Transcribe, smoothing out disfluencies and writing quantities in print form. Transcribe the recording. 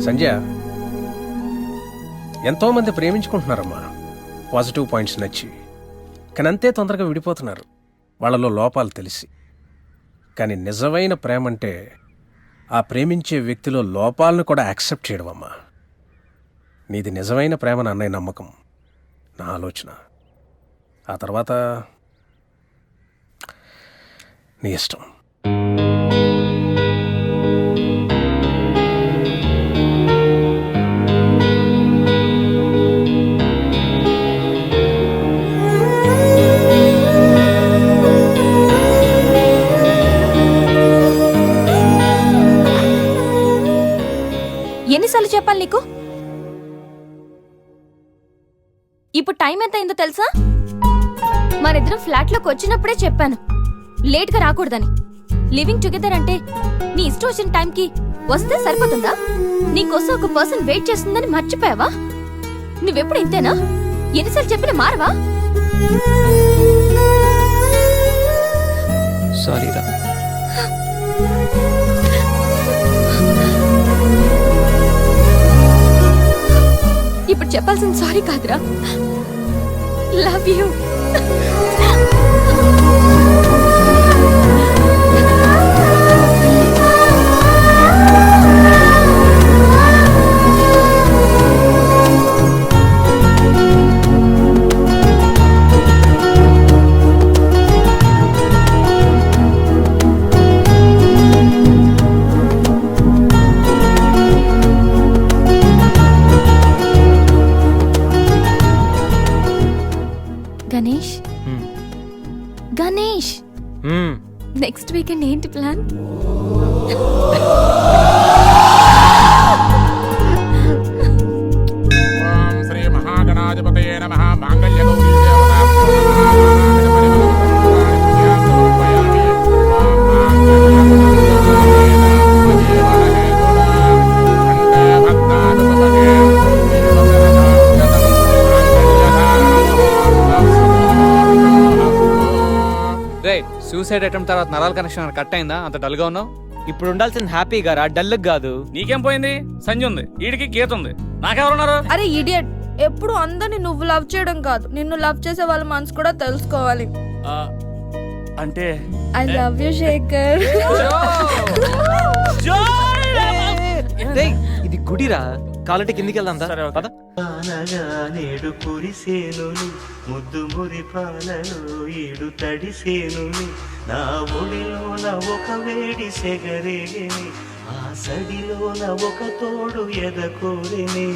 సంజయ్, ఎంతోమంది ప్రేమించుకుంటున్నారమ్మా, positive points నచ్చి. కానీ అంతే తొందరగా విడిపోతున్నారు వాళ్ళలో లోపాలు తెలిసి. కానీ నిజమైన ప్రేమ అంటే ఆ ప్రేమించే వ్యక్తిలో లోపాలను కూడా యాక్సెప్ట్ చేయడం అమ్మా. నీది నిజమైన ప్రేమ అన్నయ్య నమ్మకం, నా ఆలోచన. ఆ తర్వాత నీ ఇష్టం. ఎన్నిసార్లు చెప్పాలి నీకు? ఇప్పుడు టైం ఎంత అయిందో తెలుసా? మనిద్దరం ఫ్లాట్ లోకి వచ్చినప్పుడే చెప్పాను లేట్ గా రాకూడదని. లివింగ్ టుగెదర్ అంటే నీ ఇష్టం వచ్చిన టైంకి వస్తే సరిపోతుందా? నీకోసం ఒక పర్సన్ వెయిట్ చేస్తుందని మర్చిపోయావా? నువ్వెప్పుడు ఇంతేనా? ఎన్నిసార్లు చెప్పినా మారవా? సారీరా. ఇప్పుడు చెప్పాల్సిన సారీ కాదురా, love you. Ganesh, Ganesh, next weekend ఏంటి ప్లాన్? ఓం శ్రీ మహాగణాధిపతయే నమః. మాంగళ్య సూసైడ్ అటెంప్ట్ తర్వాత నరాల కనెక్షన్ కట్ అయిందా? అంత డల్ గా ఉన్నావు. ఇప్పుడు ఉండాల్సింది హ్యాపీగా రా, డల్ కాదు. నీకేం పోయింది? సంజయ్ ఉంది, వీడికి గీత ఉంది, నాకెవరున్నారు? అరే ఇడియట్, ఎప్పుడు అందరిని నువ్వు లవ్ చేయడం కాదు, నిన్ను లవ్ చేసే వాళ్ళ మనసు కూడా తెలుసుకోవాలి. అంటే ఐ లవ్ యూ శేఖర్. ఇది గుడిరా, కాలంటే కిందికి వెళ్దాం. సరే, ఓకే. పద. నేడు కురిసేనుని ముద్దు మురి పాలలో ఈడు తడిసేనుని నా ఒడిలోన ఒక వేడి సెగరేగిని ఆ సడిలోన ఒక తోడు ఎదకోరిని.